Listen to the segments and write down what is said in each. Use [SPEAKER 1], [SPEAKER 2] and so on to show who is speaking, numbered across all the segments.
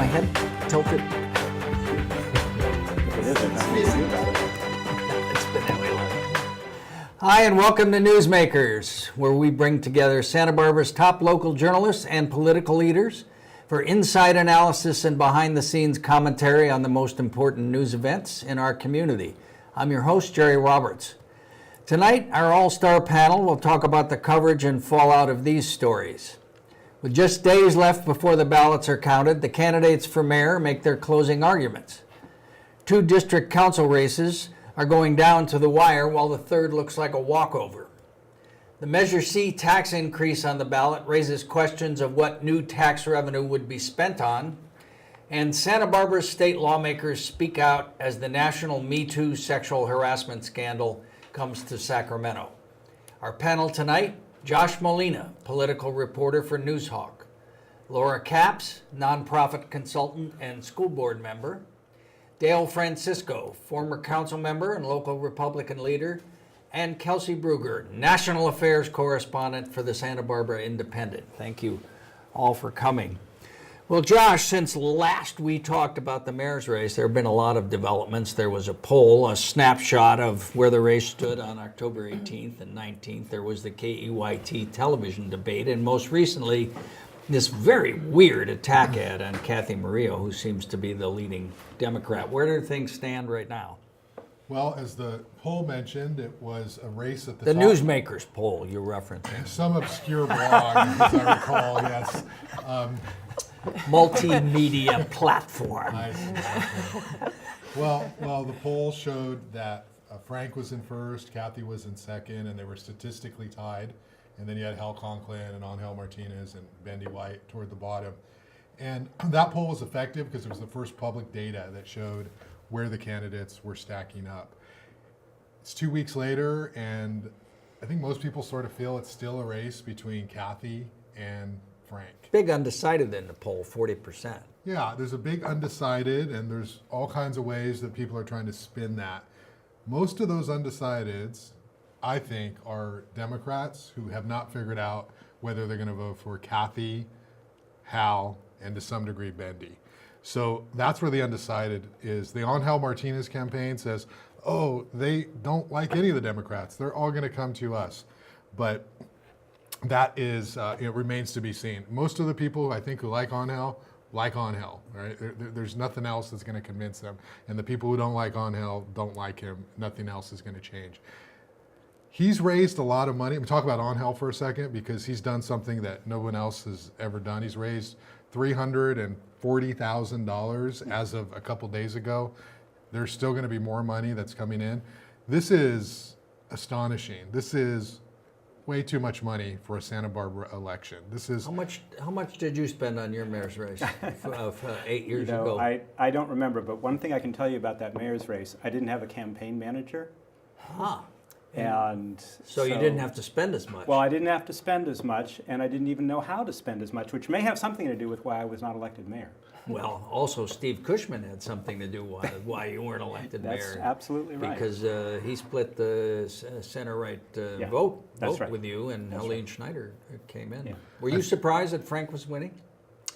[SPEAKER 1] my head tilted? It's been that way long. Hi, and welcome to Newsmakers, where we bring together Santa Barbara's top local journalists and political leaders for inside analysis and behind-the-scenes commentary on the most important news events in our community. I'm your host, Jerry Roberts. Tonight, our all-star panel will talk about the coverage and fallout of these stories. With just days left before the ballots are counted, the candidates for mayor make their closing arguments. 2 district council races are going down to the wire, while the third looks like a walkover. The Measure C tax increase on the ballot raises questions of what new tax revenue would be spent on, and Santa Barbara state lawmakers speak out as the national Me Too sexual harassment scandal comes to Sacramento. Our panel tonight: Josh Molina, political reporter for Newshawk; Laura Capps, nonprofit consultant and school board member; Dale Francisco, former council member and local Republican leader; and Kelsey Bruger, national affairs correspondent for the Santa Barbara Independent. Thank you all for coming. Well, Josh, since last we talked about the mayor's race, there have been a lot of developments. There was a poll, a snapshot of where the race stood on October 18th and 19th. There was the KEYT television debate, and most recently, this very weird attack ad on Kathy Murillo, who seems to be the leading Democrat. Where do things stand right now?
[SPEAKER 2] Well, as the poll mentioned, it was a race at
[SPEAKER 1] The
[SPEAKER 2] top.
[SPEAKER 1] Newsmakers poll you're referencing.
[SPEAKER 2] Some obscure blog, as I recall, yes.
[SPEAKER 1] Multimedia platform.
[SPEAKER 2] Well, the poll showed that Frank was in first, Kathy was in second, and they were statistically tied. And then you had Hal Conklin and Angel Martinez and Bendy White toward the bottom. And that poll was effective because it was the first public data that showed where the candidates were stacking up. It's 2 weeks later, and I think most people sort of feel it's still a race between Kathy and Frank.
[SPEAKER 1] Big undecided in the poll, 40%.
[SPEAKER 2] Yeah, there's a big undecided, and there's all kinds of ways that people are trying to spin that. Most of those undecideds, I think, are Democrats who have not figured out whether they're going to vote for Kathy, Hal, and to some degree Bendy. So that's where the undecided is. The Angel Martinez campaign says, oh, they don't like any of the Democrats. They're all going to come to us. But that is, it remains to be seen. Most of the people, I think, who like Angel, right? There's nothing else that's going to convince them. And the people who don't like Angel don't like him. Nothing else is going to change. He's raised a lot of money. We'll talk about Angel for a second because he's done something that no one else has ever done. He's raised $340,000 as of a couple days ago. There's still going to be more money that's coming in. This is astonishing. This is way too much money for a Santa Barbara election. This is
[SPEAKER 1] How much did you spend on your mayor's race 8 years ago?
[SPEAKER 3] I don't remember, but one thing I can tell you about that mayor's race, I didn't have a campaign manager.
[SPEAKER 1] Huh.
[SPEAKER 3] And
[SPEAKER 1] So you didn't have to spend as much.
[SPEAKER 3] Well, I didn't have to spend as much, and I didn't even know how to spend as much, which may have something to do with why I was not elected mayor.
[SPEAKER 1] Well, also Steve Cushman had something to do with why you weren't elected
[SPEAKER 3] That's
[SPEAKER 1] mayor.
[SPEAKER 3] absolutely right.
[SPEAKER 1] Because he split the center-right vote
[SPEAKER 3] right.
[SPEAKER 1] with you, and Helene Schneider came in.
[SPEAKER 3] Yeah.
[SPEAKER 1] Were you surprised that Frank was winning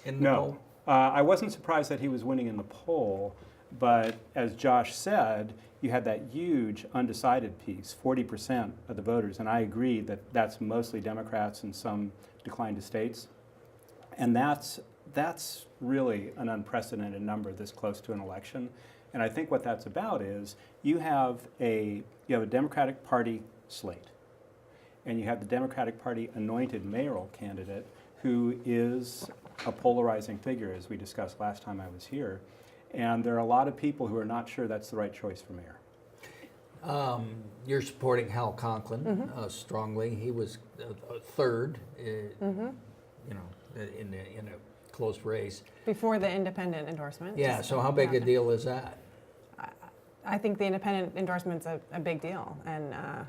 [SPEAKER 1] in the poll?
[SPEAKER 3] No, I wasn't surprised that he was winning in the poll, but as Josh said, you had that huge undecided piece, 40% of the voters, and I agree that that's mostly Democrats and some declined to states, and that's really an unprecedented number this close to an election. And I think what that's about is you have a Democratic Party slate, and you have the Democratic Party anointed mayoral candidate who is a polarizing figure, as we discussed last time I was here. And there are a lot of people who are not sure that's the right choice for mayor.
[SPEAKER 1] You're supporting Hal Conklin strongly. He was third, in a close race.
[SPEAKER 4] Before the independent endorsement.
[SPEAKER 1] Yeah, so how big a deal is that?
[SPEAKER 4] I think the independent endorsement's a big deal. And, I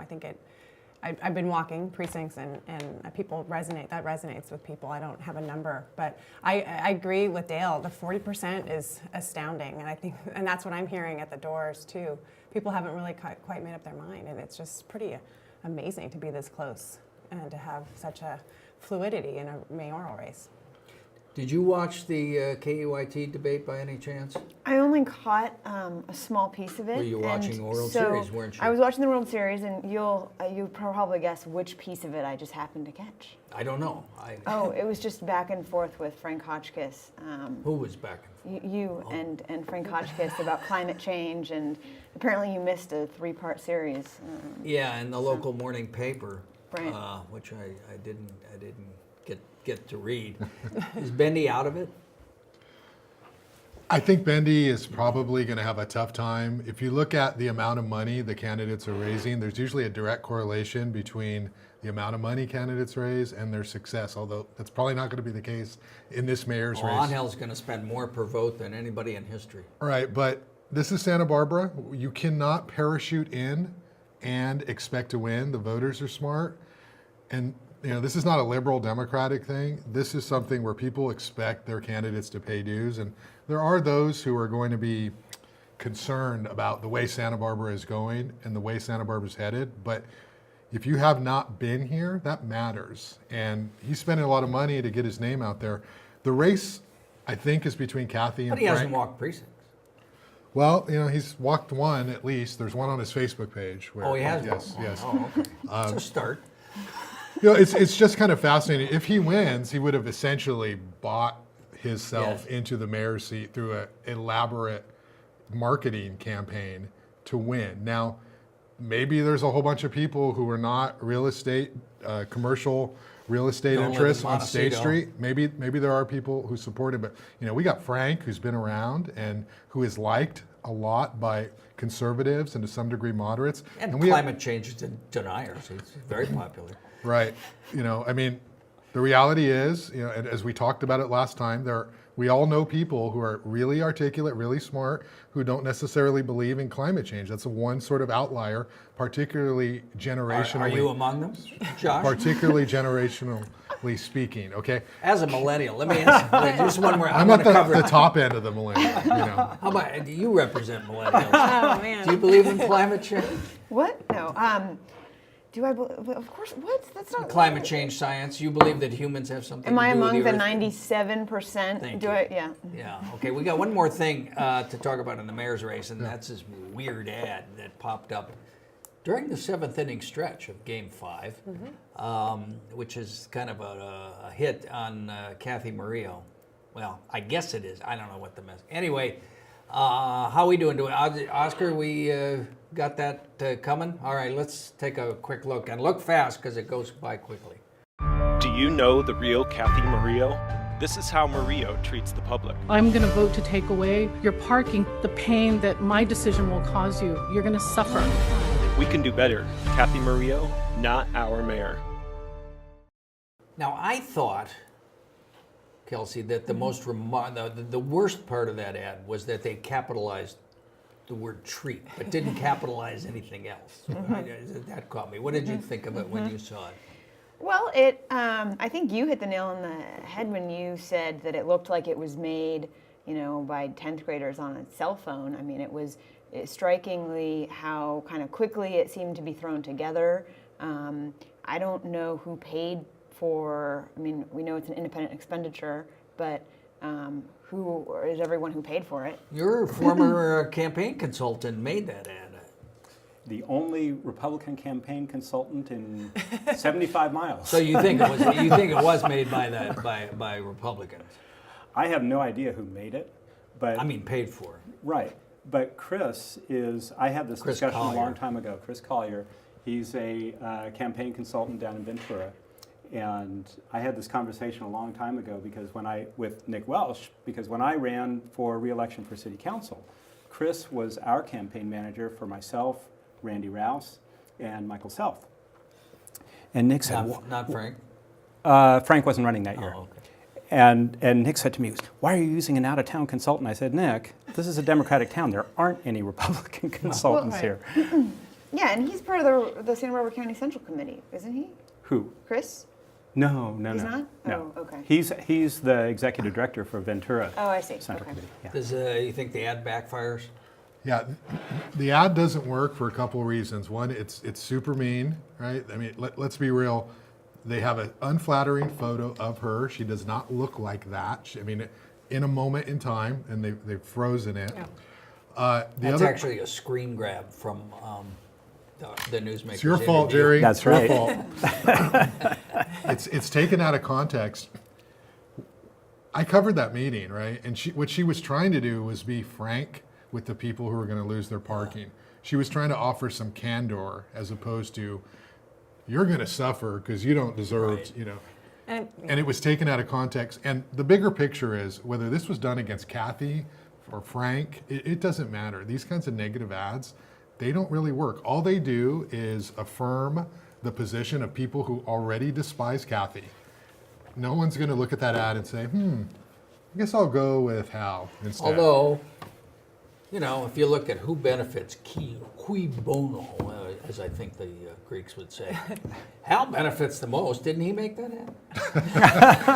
[SPEAKER 4] think I've been walking precincts and people that resonates with people. I don't have a number, but I agree with Dale. The 40% is astounding. And that's what I'm hearing at the doors too. People haven't really quite made up their mind, and it's just pretty amazing to be this close and to have such a fluidity in a mayoral race.
[SPEAKER 1] Did you watch the KUIT debate by any chance?
[SPEAKER 5] I only caught a small piece of it.
[SPEAKER 1] Were you watching
[SPEAKER 5] and
[SPEAKER 1] the World
[SPEAKER 5] so
[SPEAKER 1] Series, weren't you?
[SPEAKER 5] I was watching the World Series, and you'll probably guess which piece of it I just happened to catch.
[SPEAKER 1] I don't know.
[SPEAKER 5] Oh, it was just back and forth with Frank Hotchkiss.
[SPEAKER 1] Who was back and forth?
[SPEAKER 5] You and Frank Hotchkiss about climate change, and apparently you missed a 3-part series.
[SPEAKER 1] Yeah, in the local morning paper,
[SPEAKER 5] Right.
[SPEAKER 1] which I didn't get to read. Is Bendy out of it?
[SPEAKER 2] I think Bendy is probably going to have a tough time. If you look at the amount of money the candidates are raising, there's usually a direct correlation between the amount of money candidates raise and their success, although that's probably not going to be the case in this mayor's
[SPEAKER 1] Well,
[SPEAKER 2] race.
[SPEAKER 1] Angel's going to spend more per vote than anybody in history.
[SPEAKER 2] Right, but this is Santa Barbara. You cannot parachute in and expect to win. The voters are smart. And this is not a liberal Democratic thing. This is something where people expect their candidates to pay dues. And there are those who are going to be concerned about the way Santa Barbara is going and the way Santa Barbara is headed. But if you have not been here, that matters. And he's spending a lot of money to get his name out there. The race, I think, is between Kathy and
[SPEAKER 1] But he
[SPEAKER 2] Frank.
[SPEAKER 1] hasn't walked precincts.
[SPEAKER 2] Well, he's walked one at least. There's one on his Facebook page. Where,
[SPEAKER 1] Oh, he has
[SPEAKER 2] Yes,
[SPEAKER 1] walked one.
[SPEAKER 2] yes.
[SPEAKER 1] Oh, okay. It's a start.
[SPEAKER 2] It's just kind of fascinating. If he wins, he would have essentially bought himself
[SPEAKER 1] Yes.
[SPEAKER 2] into the mayor's seat through an elaborate marketing campaign to win. Now, maybe there's a whole bunch of people who are not real estate, commercial real estate
[SPEAKER 1] Don't live in
[SPEAKER 2] interests on State
[SPEAKER 1] Montecito.
[SPEAKER 2] Street. Maybe there are people who support it, but we got Frank, who's been around and who is liked a lot by conservatives and to some degree moderates.
[SPEAKER 1] And
[SPEAKER 2] we have-
[SPEAKER 1] climate change deniers. It's very popular.
[SPEAKER 2] Right. The reality is, and as we talked about it last time, we all know people who are really articulate, really smart, who don't necessarily believe in climate change. That's one sort of outlier, particularly generationally.
[SPEAKER 1] Are you among them, Josh?
[SPEAKER 2] particularly generationally speaking, okay?
[SPEAKER 1] As a millennial, let me ask you just one more. I
[SPEAKER 2] I'm
[SPEAKER 1] want
[SPEAKER 2] at
[SPEAKER 1] to cover.
[SPEAKER 2] the top end of the millennial,
[SPEAKER 1] How about you represent millennials?
[SPEAKER 4] Oh, man.
[SPEAKER 1] Do you believe in climate change?
[SPEAKER 5] What? No. Do I believe? Of course. What? That's not
[SPEAKER 1] Climate change science. You believe that humans have something
[SPEAKER 5] Am
[SPEAKER 1] to
[SPEAKER 5] I
[SPEAKER 1] do with
[SPEAKER 5] among the
[SPEAKER 1] Earth?
[SPEAKER 5] 97%?
[SPEAKER 1] Thank
[SPEAKER 5] Do
[SPEAKER 1] you.
[SPEAKER 5] I? Yeah.
[SPEAKER 1] Yeah. Okay. We got one more thing to talk about in the mayor's race, and that's this weird ad that popped up during the 7th inning stretch of Game 5, which is kind of a hit on Kathy Murillo. Well, I guess it is. I don't know what the mess. Anyway, how we doing? Oscar, we got that coming? All right, let's take a quick look. And look fast because it goes by quickly.
[SPEAKER 6] Do you know the real Kathy Murillo? This is how Murillo treats the public.
[SPEAKER 7] I'm going to vote to take away your parking, the pain that my decision will cause you. You're going to suffer.
[SPEAKER 6] We can do better. Kathy Murillo, not our mayor.
[SPEAKER 1] Now, I thought, Kelsey, that the most the worst part of that ad was that they capitalized the word treat, but didn't capitalize anything else. That caught me. What did you think of it when you saw it?
[SPEAKER 5] Well, I think you hit the nail on the head when you said that it looked like it was made, by 10th graders on a cell phone. I mean, it was strikingly how kind of quickly it seemed to be thrown together. I don't know who paid for, we know it's an independent expenditure, but who is everyone who paid for it?
[SPEAKER 1] Your former campaign consultant made that ad.
[SPEAKER 3] The only Republican campaign consultant in 75 miles.
[SPEAKER 1] So you think it was made by Republicans?
[SPEAKER 3] I have no idea who made it, but
[SPEAKER 1] Paid for.
[SPEAKER 3] right. But I had this
[SPEAKER 1] Chris
[SPEAKER 3] discussion
[SPEAKER 1] Collier.
[SPEAKER 3] a long time ago. Chris Collier, he's a campaign consultant down in Ventura, and I had this conversation a long time ago with Nick Welsh, because when I ran for re-election for city council, Chris was our campaign manager for myself, Randy Rouse, and Michael Self. And Nick said,
[SPEAKER 1] Not Frank.
[SPEAKER 3] Frank wasn't running that year.
[SPEAKER 1] Oh, okay.
[SPEAKER 3] And Nick said to me, why are you using an out-of-town consultant? I said, Nick, this is a Democratic town. There aren't any Republican consultants
[SPEAKER 5] right.
[SPEAKER 3] here.
[SPEAKER 5] Yeah, and he's part of the Santa Barbara County Central Committee, isn't he?
[SPEAKER 3] Who?
[SPEAKER 5] Chris?
[SPEAKER 3] No.
[SPEAKER 5] He's not?
[SPEAKER 3] No.
[SPEAKER 5] Oh, okay.
[SPEAKER 3] He's the executive director for Ventura
[SPEAKER 5] Oh, I see.
[SPEAKER 3] Central
[SPEAKER 5] Okay.
[SPEAKER 3] Committee. Yeah.
[SPEAKER 1] Does you think the ad backfires?
[SPEAKER 2] Yeah, the ad doesn't work for a couple of reasons. One, it's super mean, right? Let's be real. They have an unflattering photo of her. She does not look like that. I mean, in a moment in time, and they've frozen it.
[SPEAKER 1] That's actually a screen grab from the Newsmakers.
[SPEAKER 2] It's your fault,
[SPEAKER 1] interview.
[SPEAKER 2] Jerry.
[SPEAKER 3] That's
[SPEAKER 2] Your
[SPEAKER 3] right.
[SPEAKER 2] fault. It's taken out of context. I covered that meeting, right? And what she was trying to do was be frank with the people who were going to lose their parking. She was trying to offer some candor as opposed to, you're going to suffer because you don't deserve,
[SPEAKER 1] Right.
[SPEAKER 2] you know.
[SPEAKER 4] And
[SPEAKER 2] And it was taken out of context. And the bigger picture is whether this was done against Kathy or Frank, it doesn't matter. These kinds of negative ads, they don't really work. All they do is affirm the position of people who already despise Kathy. No one's going to look at that ad and say, I guess I'll go with Hal instead.
[SPEAKER 1] Although, you know, if you look at who benefits, cui bono, as I think the Greeks would say, Hal benefits the most. Didn't he make that ad?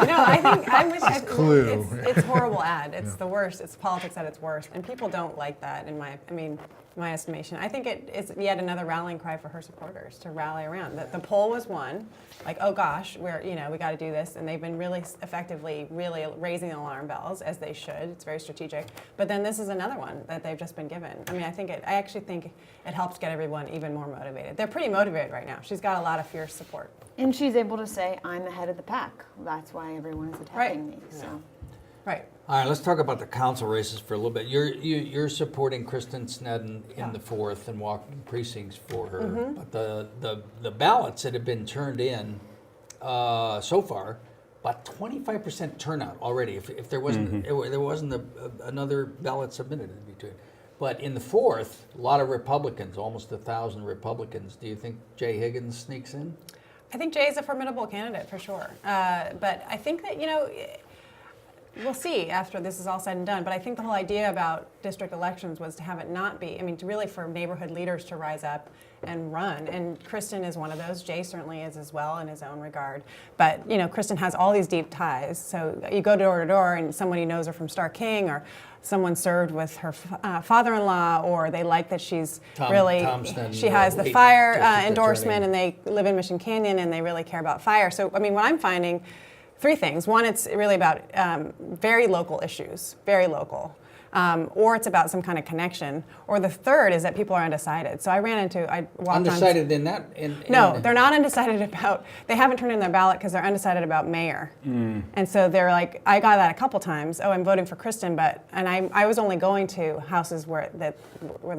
[SPEAKER 4] no, I think I wish
[SPEAKER 2] Clue.
[SPEAKER 4] it's horrible ad. It's the worst. It's politics at its worst, and people don't like that. In my estimation, I think it's yet another rallying cry for her supporters to rally around. The poll was won, like, oh gosh, we got to do this, and they've been really effectively really raising alarm bells, as they should. It's very strategic. But then this is another one that they've just been given. I mean, I actually think it helps get everyone even more motivated. They're pretty motivated right now. She's got a lot of fierce support.
[SPEAKER 5] And she's able to say, I'm the head of the pack. That's why everyone is attacking me. So.
[SPEAKER 4] Right.
[SPEAKER 1] All right, let's talk about the council races for a little bit. You're supporting Kristen Sneddon in the 4th and walking precincts for her. But the ballots that have been turned in so far, about 25% turnout already. If there wasn't there wasn't another ballot submitted in between. But in the 4th, a lot of Republicans, almost 1,000 Republicans. Do you think Jay Higgins sneaks in?
[SPEAKER 4] I think Jay is a formidable candidate for sure. But I think that, we'll see after this is all said and done. But I think the whole idea about district elections was to have it not be, to really for neighborhood leaders to rise up and run. And Kristen is one of those. Jay certainly is as well in his own regard. But, Kristen has all these deep ties. So you go door to door and somebody knows her from Star King, or someone served with her father-in-law, or they like that she's
[SPEAKER 1] Thompson,
[SPEAKER 4] she has the
[SPEAKER 1] late
[SPEAKER 4] fire
[SPEAKER 1] district
[SPEAKER 4] endorsement,
[SPEAKER 1] attorney.
[SPEAKER 4] and they live in Mission Canyon and they really care about fire. So, what I'm finding, 3 things. One, it's really about very local issues, very local. Or it's about some kind of connection. Or the third is that people are undecided. So I walked
[SPEAKER 1] Undecided in that?
[SPEAKER 4] No, they're not undecided about, they haven't turned in their ballot because they're undecided about mayor. And so they're like, I got that a couple times, I'm voting for Kristen, and I was only going to houses where the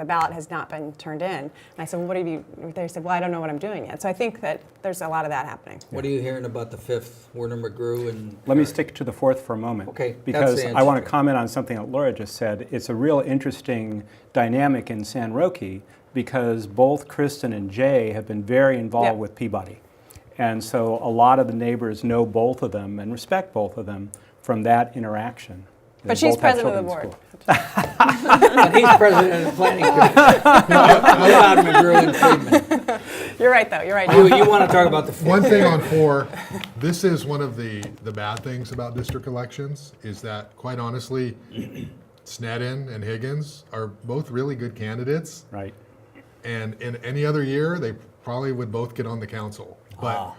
[SPEAKER 4] ballot has not been turned in. And I said, well, what have you, they said, well, I don't know what I'm doing yet. So I think that there's a lot of that happening.
[SPEAKER 1] What are you hearing about the 5th, Werner McGrew? And
[SPEAKER 3] Let me stick to the 4th for a moment.
[SPEAKER 1] Okay, that's
[SPEAKER 3] Because
[SPEAKER 1] the
[SPEAKER 3] I want
[SPEAKER 1] answer.
[SPEAKER 3] to comment on something that Laura just said. It's a real interesting dynamic in San Roque because both Kristen and Jay have been very involved
[SPEAKER 4] Yeah.
[SPEAKER 3] with Peabody. And so a lot of the neighbors know both of them and respect both of them from that interaction. They
[SPEAKER 4] But she's
[SPEAKER 3] both have
[SPEAKER 4] president of the
[SPEAKER 3] children in
[SPEAKER 4] board.
[SPEAKER 3] school.
[SPEAKER 1] But he's president of the planning commission. Not McGrew and Friedman.
[SPEAKER 4] You're right, though. You're right.
[SPEAKER 1] You want to talk about the 5th?
[SPEAKER 2] One thing on 4, this is one of the bad things about district elections is that, quite honestly, Sneddon and Higgins are both really good candidates.
[SPEAKER 3] Right.
[SPEAKER 2] And in any other year, they probably would both get on the council. But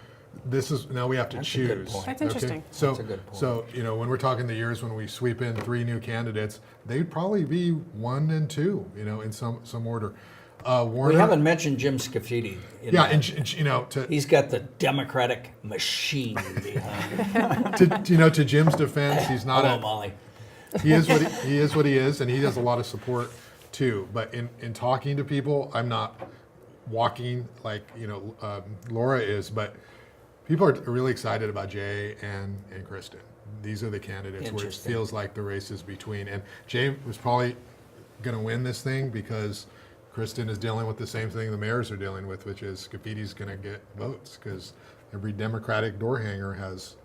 [SPEAKER 2] this is, now we have to
[SPEAKER 1] That's a good
[SPEAKER 2] choose.
[SPEAKER 1] point.
[SPEAKER 4] That's interesting.
[SPEAKER 2] So,
[SPEAKER 1] That's a good point.
[SPEAKER 2] So, when we're talking the years when we sweep in 3 new candidates, they'd probably be 1 and 2, in some order. Warner,
[SPEAKER 1] We haven't mentioned Jim Scafidi.
[SPEAKER 2] yeah, and
[SPEAKER 1] He's got the Democratic machine behind him.
[SPEAKER 2] to Jim's defense, he's not
[SPEAKER 1] Hello,
[SPEAKER 2] a,
[SPEAKER 1] Molly.
[SPEAKER 2] he is what he is, and he has a lot of support too. But in talking to people, I'm not walking like Laura is, but people are really excited about Jay and Kristen. These are the candidates where it
[SPEAKER 1] Interesting.
[SPEAKER 2] feels like the race is between. And Jay was probably going to win this thing because Kristen is dealing with the same thing the mayors are dealing with, which is Scafidi's going to get votes because every Democratic door hanger has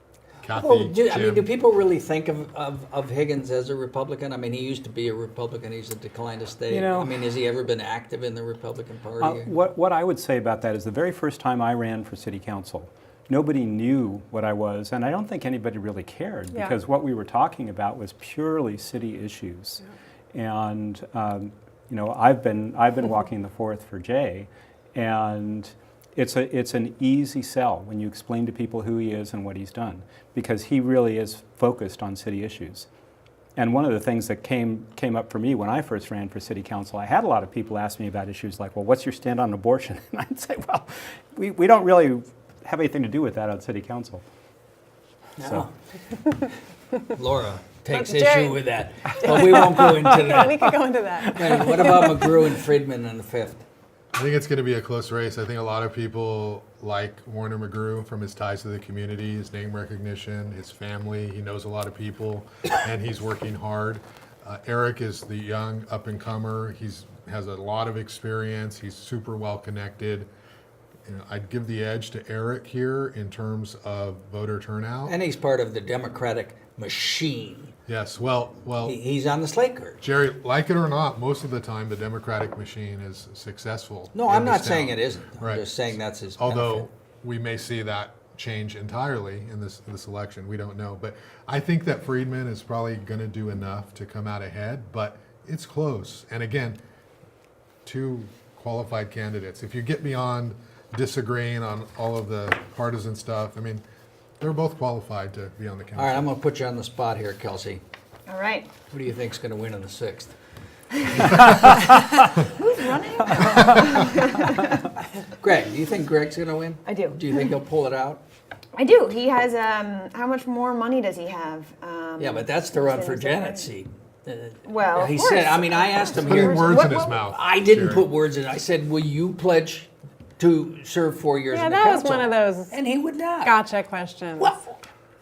[SPEAKER 2] Kathy.
[SPEAKER 1] Oh, do
[SPEAKER 2] Jim.
[SPEAKER 1] people really think of Higgins as a Republican? He used to be a Republican. He's declined to stay. Has he ever been active in the Republican Party?
[SPEAKER 3] What I would say about that is the very first time I ran for city council, nobody knew what I was, and I don't think anybody really cared
[SPEAKER 4] Yeah.
[SPEAKER 3] because what we were talking about was purely city issues. And I've been walking the 4th for Jay, and it's an easy sell when you explain to people who he is and what he's done, because he really is focused on city issues. And one of the things that came up for me when I first ran for city council, I had a lot of people ask me about issues like, well, what's your stand on abortion? And I'd say, well, we don't really have anything to do with that on city council. So,
[SPEAKER 1] Laura takes
[SPEAKER 4] But Jerry-
[SPEAKER 1] issue with that, but we won't go into
[SPEAKER 4] We
[SPEAKER 1] that.
[SPEAKER 4] could go into that.
[SPEAKER 1] Right, what about McGrew and Friedman in the 5th?
[SPEAKER 2] I think it's going to be a close race. I think a lot of people like Warner McGrew from his ties to the community, his name recognition, his family. He knows a lot of people, and he's working hard. Eric is the young up-and-comer. Has a lot of experience. He's super well connected. You know, I'd give the edge to Eric here in terms of voter turnout.
[SPEAKER 1] And he's part of the Democratic machine.
[SPEAKER 2] Yes, well,
[SPEAKER 1] He's on the slate card.
[SPEAKER 2] Jerry, like it or not, most of the time the Democratic machine is successful.
[SPEAKER 1] No,
[SPEAKER 2] in
[SPEAKER 1] I'm not
[SPEAKER 2] this
[SPEAKER 1] saying
[SPEAKER 2] town.
[SPEAKER 1] it isn't. I'm
[SPEAKER 2] Right.
[SPEAKER 1] just saying that's his
[SPEAKER 2] Although
[SPEAKER 1] benefit.
[SPEAKER 2] we may see that change entirely in this election, we don't know. But I think that Friedman is probably going to do enough to come out ahead. But it's close. And again, 2 qualified candidates. If you get beyond disagreeing on all of the partisan stuff, I mean, they're both qualified to be on the council.
[SPEAKER 1] All right, I'm going to put you on the spot here, Kelsey.
[SPEAKER 5] All right.
[SPEAKER 1] Who do you think's going to win in the 6th?
[SPEAKER 5] Who's running?
[SPEAKER 1] Greg, do you think Greg's going to win?
[SPEAKER 5] I do.
[SPEAKER 1] Do you think he'll pull it out?
[SPEAKER 5] I do. He has, how much more money does he have?
[SPEAKER 1] Yeah, but that's to run
[SPEAKER 5] is
[SPEAKER 1] for
[SPEAKER 5] it-
[SPEAKER 1] Janet's seat.
[SPEAKER 5] Well,
[SPEAKER 1] He
[SPEAKER 5] of
[SPEAKER 1] said,
[SPEAKER 5] course.
[SPEAKER 1] I mean, I asked him
[SPEAKER 2] Putting
[SPEAKER 1] here.
[SPEAKER 2] words in his
[SPEAKER 5] What-
[SPEAKER 2] mouth.
[SPEAKER 1] I didn't
[SPEAKER 2] Jerry.
[SPEAKER 1] put words in. I said, will you pledge to serve 4 years
[SPEAKER 4] Yeah,
[SPEAKER 1] in the
[SPEAKER 4] that was
[SPEAKER 1] council?
[SPEAKER 4] one of those
[SPEAKER 1] And he would not.
[SPEAKER 4] gotcha questions.
[SPEAKER 1] Well,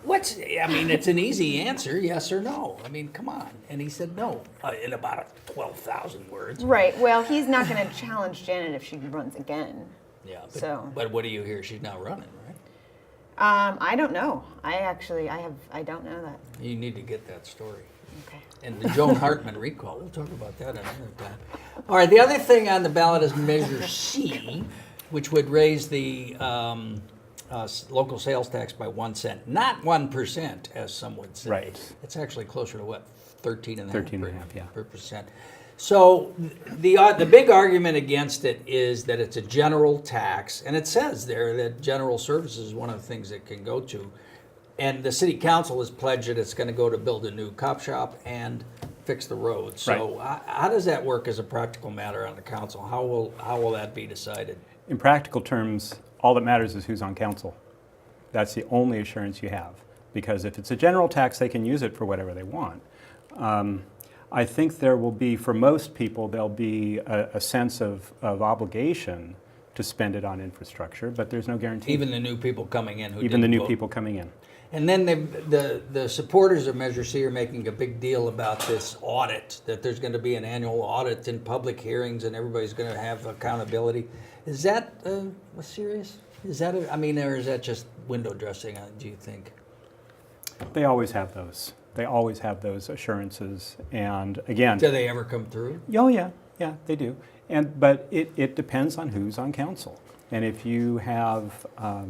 [SPEAKER 1] I mean, it's an easy answer, yes or no. I mean, come on. And he said no in about 12,000 words.
[SPEAKER 5] Right. Well, he's not going to challenge Janet if she runs again.
[SPEAKER 1] Yeah. But,
[SPEAKER 5] So-
[SPEAKER 1] but what do you hear? She's not running, right?
[SPEAKER 5] I don't know. I don't know that.
[SPEAKER 1] You need to get that story.
[SPEAKER 5] Okay.
[SPEAKER 1] And the Joan Hartman recall, we'll talk about that another time. All right, the other thing on the ballot is Measure C, which would raise the local sales tax by 1 cent, not 1%, as some would say.
[SPEAKER 3] Right.
[SPEAKER 1] It's actually closer to what, 13.5%?
[SPEAKER 3] 13.5, yeah.
[SPEAKER 1] Per percent. So the big argument against it is that it's a general tax, and it says there that general services is one of the things it can go to. And the city council has pledged that it's going to go to build a new cop shop and fix the roads. So how does that work as a practical matter on the council? How will that be decided?
[SPEAKER 3] in practical terms, all that matters is who's on council. That's the only assurance you have. Because if it's a general tax, they can use it for whatever they want. I think there will be, for most people, there'll be a sense of obligation to spend it on infrastructure, but there's no guarantee.
[SPEAKER 1] Even the new people coming in who
[SPEAKER 3] Even the
[SPEAKER 1] didn't
[SPEAKER 3] new
[SPEAKER 1] vote.
[SPEAKER 3] people coming in.
[SPEAKER 1] And then the supporters of Measure C are making a big deal about this audit, that there's going to be an annual audit in public hearings and everybody's going to have accountability. Is that serious? Is that, or is that just window dressing, do you think?
[SPEAKER 3] They always have those. They always have those assurances. And again,
[SPEAKER 1] Do they ever come through?
[SPEAKER 3] oh yeah, they do. But it depends on who's on council. And if you have a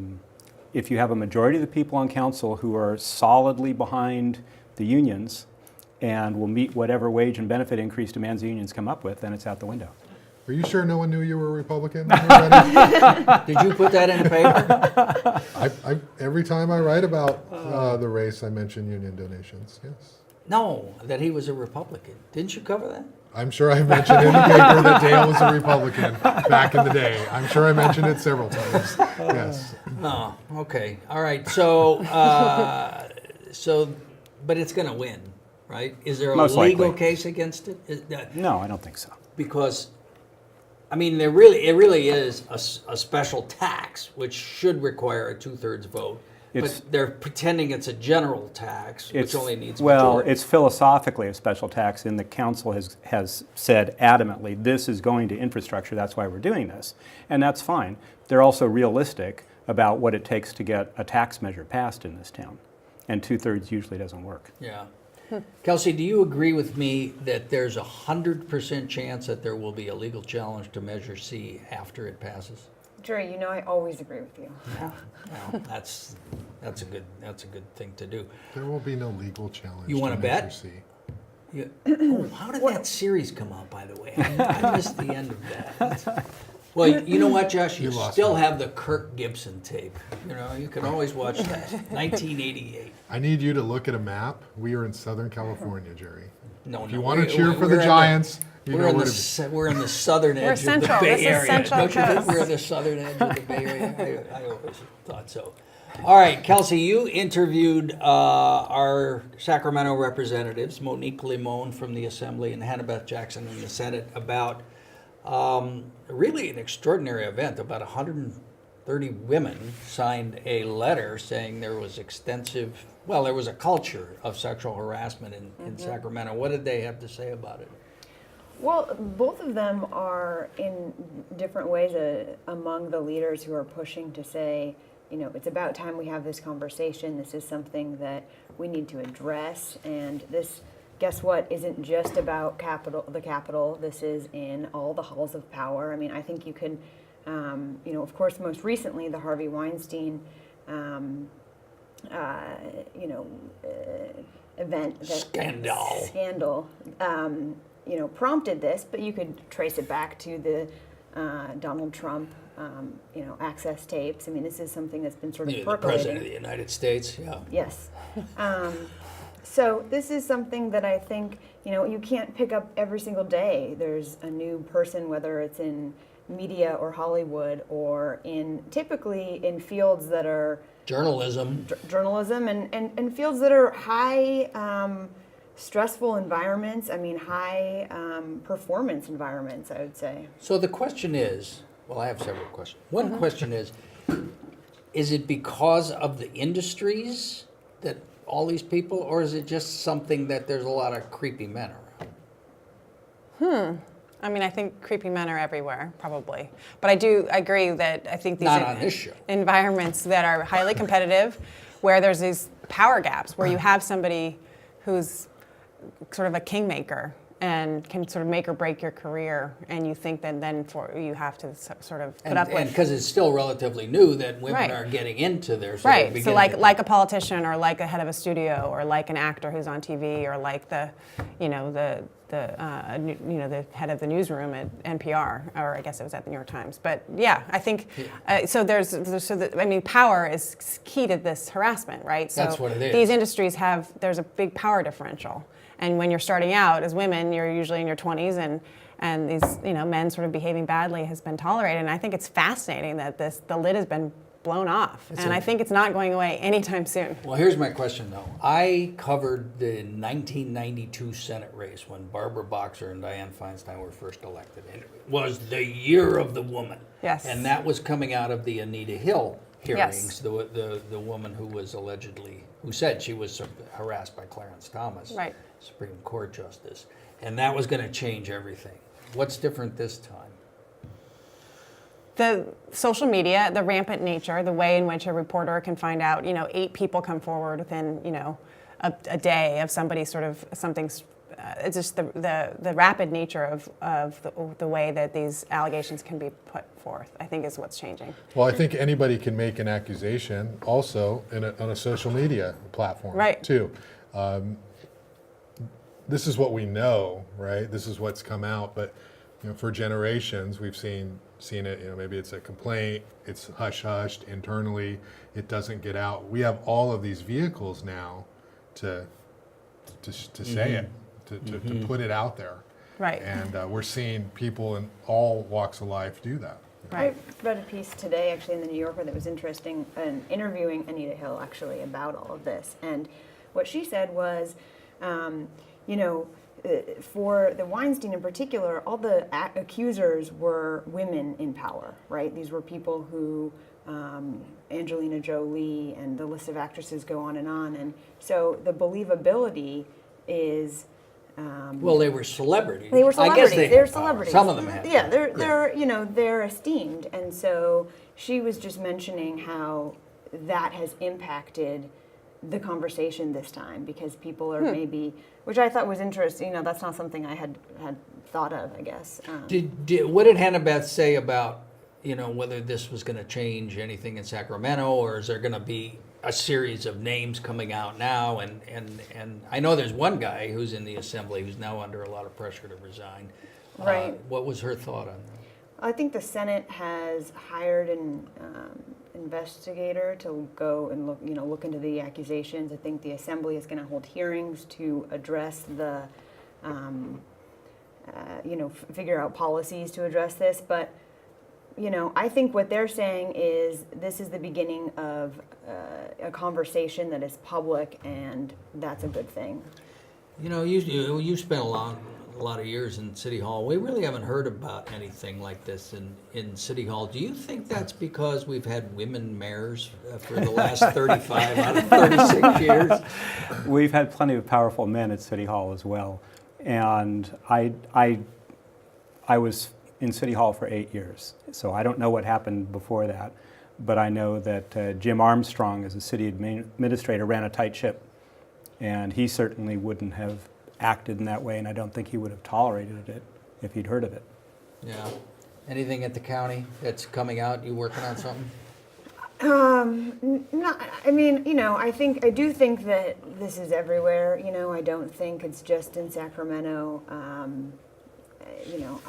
[SPEAKER 3] majority of the people on council who are solidly behind the unions and will meet whatever wage and benefit increase demands the unions come up with, then it's out the window.
[SPEAKER 2] Are you sure no one knew you were a Republican? Already?
[SPEAKER 1] Did you put that in the paper?
[SPEAKER 2] Every time I write about the race, I mention union donations. Yes.
[SPEAKER 1] No, that he was a Republican. Didn't you cover that?
[SPEAKER 2] I'm sure I mentioned in the paper that Dale was a Republican back in the day. I'm sure I mentioned it several times. Yes.
[SPEAKER 1] Oh, okay. All right. So, but it's going to win, right? Is there a
[SPEAKER 3] Most
[SPEAKER 1] legal
[SPEAKER 3] likely.
[SPEAKER 1] case against it?
[SPEAKER 3] No, I don't think so.
[SPEAKER 1] Because, it really is a special tax, which should require a 2/3 vote.
[SPEAKER 3] It's-
[SPEAKER 1] But they're pretending it's a general tax, which only needs
[SPEAKER 3] well,
[SPEAKER 1] majority.
[SPEAKER 3] it's philosophically a special tax, and the council has said adamantly, this is going to infrastructure, that's why we're doing this. And that's fine. They're also realistic about what it takes to get a tax measure passed in this town. And 2/3 usually doesn't work.
[SPEAKER 1] Yeah. Kelsey, do you agree with me that there's 100% chance that there will be a legal challenge to Measure C after it passes?
[SPEAKER 5] Jerry, you know I always agree with you.
[SPEAKER 1] Well, that's a good thing to do.
[SPEAKER 2] There will be no legal challenge.
[SPEAKER 1] You wanna
[SPEAKER 2] to
[SPEAKER 1] bet?
[SPEAKER 2] Measure C.
[SPEAKER 1] Oh, how did that series come out, by the way? I missed the end of that. Well, you know what, Josh? You
[SPEAKER 2] You lost
[SPEAKER 1] still
[SPEAKER 2] me.
[SPEAKER 1] have the Kirk Gibson tape. You know, you can always watch that. 1988.
[SPEAKER 2] I need you to look at a map. We are in Southern California, Jerry.
[SPEAKER 1] No,
[SPEAKER 2] If
[SPEAKER 1] no,
[SPEAKER 2] you want to
[SPEAKER 1] we're-
[SPEAKER 2] cheer for
[SPEAKER 1] we're
[SPEAKER 2] the
[SPEAKER 1] in
[SPEAKER 2] Giants, you
[SPEAKER 1] We're
[SPEAKER 2] know
[SPEAKER 1] in
[SPEAKER 2] where
[SPEAKER 1] the
[SPEAKER 2] to be.
[SPEAKER 1] we're in the southern edge
[SPEAKER 4] central.
[SPEAKER 1] of the Bay
[SPEAKER 4] This is
[SPEAKER 1] Area.
[SPEAKER 4] Central
[SPEAKER 1] Don't you think
[SPEAKER 4] Coast.
[SPEAKER 1] we're in the southern edge of the Bay Area? I always thought so. All right, Kelsey, you interviewed our Sacramento representatives, Monique Limon from the Assembly and Hannah-Beth Jackson in the Senate, about really an extraordinary event. About 130 women signed a letter saying there was there was a culture of sexual harassment in Sacramento. What did they have to say about it?
[SPEAKER 5] Well, both of them are in different ways among the leaders who are pushing to say, you know, it's about time we have this conversation. This is something that we need to address. And this, guess what, isn't just about the Capitol. This is in all the halls of power. I mean, I think you could, you know, of course, most recently, the Harvey Weinstein, event. Scandal. You know, prompted this, but you could trace it back to the Donald Trump, you know, access tapes. I mean, this is something that's been sort of
[SPEAKER 1] The
[SPEAKER 5] percolating.
[SPEAKER 1] President of the United States, yeah.
[SPEAKER 5] Yes. So this is something that I think, you know, you can't pick up every single day. There's a new person, whether it's in media or Hollywood or typically in fields that are
[SPEAKER 1] Journalism.
[SPEAKER 5] journalism and fields that are high stressful environments. I mean, high performance environments, I would say.
[SPEAKER 1] So the question is, well, I have several questions. One question is it because of the industries that all these people, or is it just something that there's a lot of creepy men around?
[SPEAKER 4] I mean, I think creepy men are everywhere, probably. But I do agree that I think these
[SPEAKER 1] Not on this show.
[SPEAKER 4] environments that are highly competitive, where there's these power gaps, where you have somebody who's sort of a kingmaker and can sort of make or break your career, and you think that then you have to sort of put up
[SPEAKER 1] And
[SPEAKER 4] with.
[SPEAKER 1] because it's still relatively new that women
[SPEAKER 4] Right.
[SPEAKER 1] are getting into there. So they're
[SPEAKER 4] Right. So
[SPEAKER 1] beginning
[SPEAKER 4] like
[SPEAKER 1] to-
[SPEAKER 4] like a politician, or like a head of a studio, or like an actor who's on TV, or like the head of the newsroom at NPR, or I guess it was at the New York Times. But yeah, I think power is key to this harassment, right? So
[SPEAKER 1] That's what it is.
[SPEAKER 4] These industries there's a big power differential, and when you're starting out as women, you're usually in your 20s, and these men sort of behaving badly has been tolerated. And I think it's fascinating that the lid has been blown off, and I think it's not going away anytime soon.
[SPEAKER 1] Well, here's my question, though. I covered the 1992 Senate race when Barbara Boxer and Dianne Feinstein were first elected. And it was the year of the woman.
[SPEAKER 4] Yes.
[SPEAKER 1] And that was coming out of the Anita Hill hearings,
[SPEAKER 4] Yes.
[SPEAKER 1] the woman who said she was harassed by Clarence Thomas,
[SPEAKER 4] Right.
[SPEAKER 1] Supreme Court Justice. And that was going to change everything. What's different this time?
[SPEAKER 4] The social media, the rampant nature, the way in which a reporter can find out, 8 people come forward within, a day of somebody it's just the rapid nature of the way that these allegations can be put forth, I think, is what's changing.
[SPEAKER 2] Well, I think anybody can make an accusation also on a social media platform,
[SPEAKER 4] Right.
[SPEAKER 2] too. This is what we know, right? This is what's come out, but for generations we've seen it. Maybe it's a complaint, it's hush-hushed internally, it doesn't get out. We have all of these vehicles now to say it, to put it out there.
[SPEAKER 4] Right.
[SPEAKER 2] And we're seeing people in all walks of life do that.
[SPEAKER 4] Right.
[SPEAKER 5] I read a piece today, actually, in the New Yorker that was interesting, interviewing Anita Hill, actually, about all of this. And what she said was, for the Weinstein in particular, all the accusers were women in power, right? These were people who, Angelina Jolie and the list of actresses go on. And so the believability is...
[SPEAKER 1] Well, they were celebrities.
[SPEAKER 5] They were
[SPEAKER 1] I
[SPEAKER 5] celebrities.
[SPEAKER 1] guess
[SPEAKER 5] They're
[SPEAKER 1] had power.
[SPEAKER 5] celebrities.
[SPEAKER 1] Some of them had.
[SPEAKER 5] Yeah,
[SPEAKER 1] power.
[SPEAKER 5] they're esteemed, and so she was just mentioning how that has impacted the conversation this time, because people are maybe, which I thought was interesting. That's not something I had thought of, I guess.
[SPEAKER 1] What did Hannah-Beth say about whether this was going to change anything in Sacramento, or is there going to be a series of names coming out now? And I know there's one guy who's in the Assembly who's now under a lot of pressure to resign.
[SPEAKER 5] Right.
[SPEAKER 1] What was her thought on that?
[SPEAKER 5] I think the Senate has hired an investigator to go and look into the accusations. I think the Assembly is going to hold hearings to address the, figure out policies to address this. But, I think what they're saying is this is the beginning of a conversation that is public, and that's a good thing.
[SPEAKER 1] You spent a lot of years in City Hall. We really haven't heard about anything like this in City Hall. Do you think that's because we've had women mayors for the last 35 out of 36 years?
[SPEAKER 3] We've had plenty of powerful men at City Hall as well. And I was in City Hall for 8 years, so I don't know what happened before that. But I know that Jim Armstrong, as a city administrator, ran a tight ship. And he certainly wouldn't have acted in that way, and I don't think he would have tolerated it if he'd heard of it.
[SPEAKER 1] Yeah. Anything at the county that's coming out? You working on something?
[SPEAKER 5] No, I do think that this is everywhere. I don't think it's just in Sacramento. I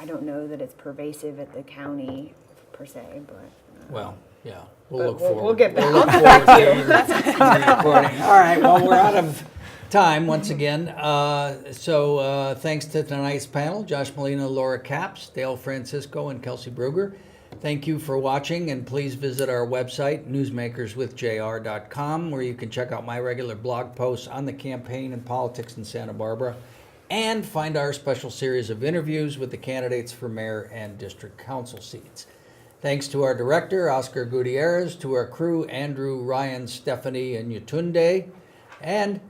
[SPEAKER 5] don't know that it's pervasive at the county per se, but.
[SPEAKER 1] Well, yeah.
[SPEAKER 5] We'll get back.
[SPEAKER 1] We'll look forward to your reporting. All right. Well, we're out of time once again. So thanks to tonight's panel, Josh Molina, Laura Capps, Dale Francisco, and Kelsey Bruger. Thank you for watching, and please visit our website, newsmakerswithjr.com, where you can check out my regular blog posts on the campaign and politics in Santa Barbara, and find our special series of interviews with the candidates for mayor and district council seats. Thanks to our director, Oscar Gutierrez, to our crew, Andrew, Ryan, Stephanie, and Yatunde, and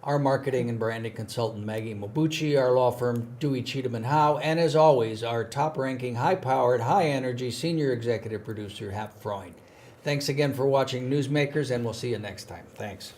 [SPEAKER 1] our marketing and branding consultant, Maggie Mobucci, our law firm, Dewey Cheatham & Howe, and as always, our top-ranking, high-powered, high-energy senior executive producer, Hap Freund. Thanks again for watching Newsmakers, and we'll see you next time. Thanks.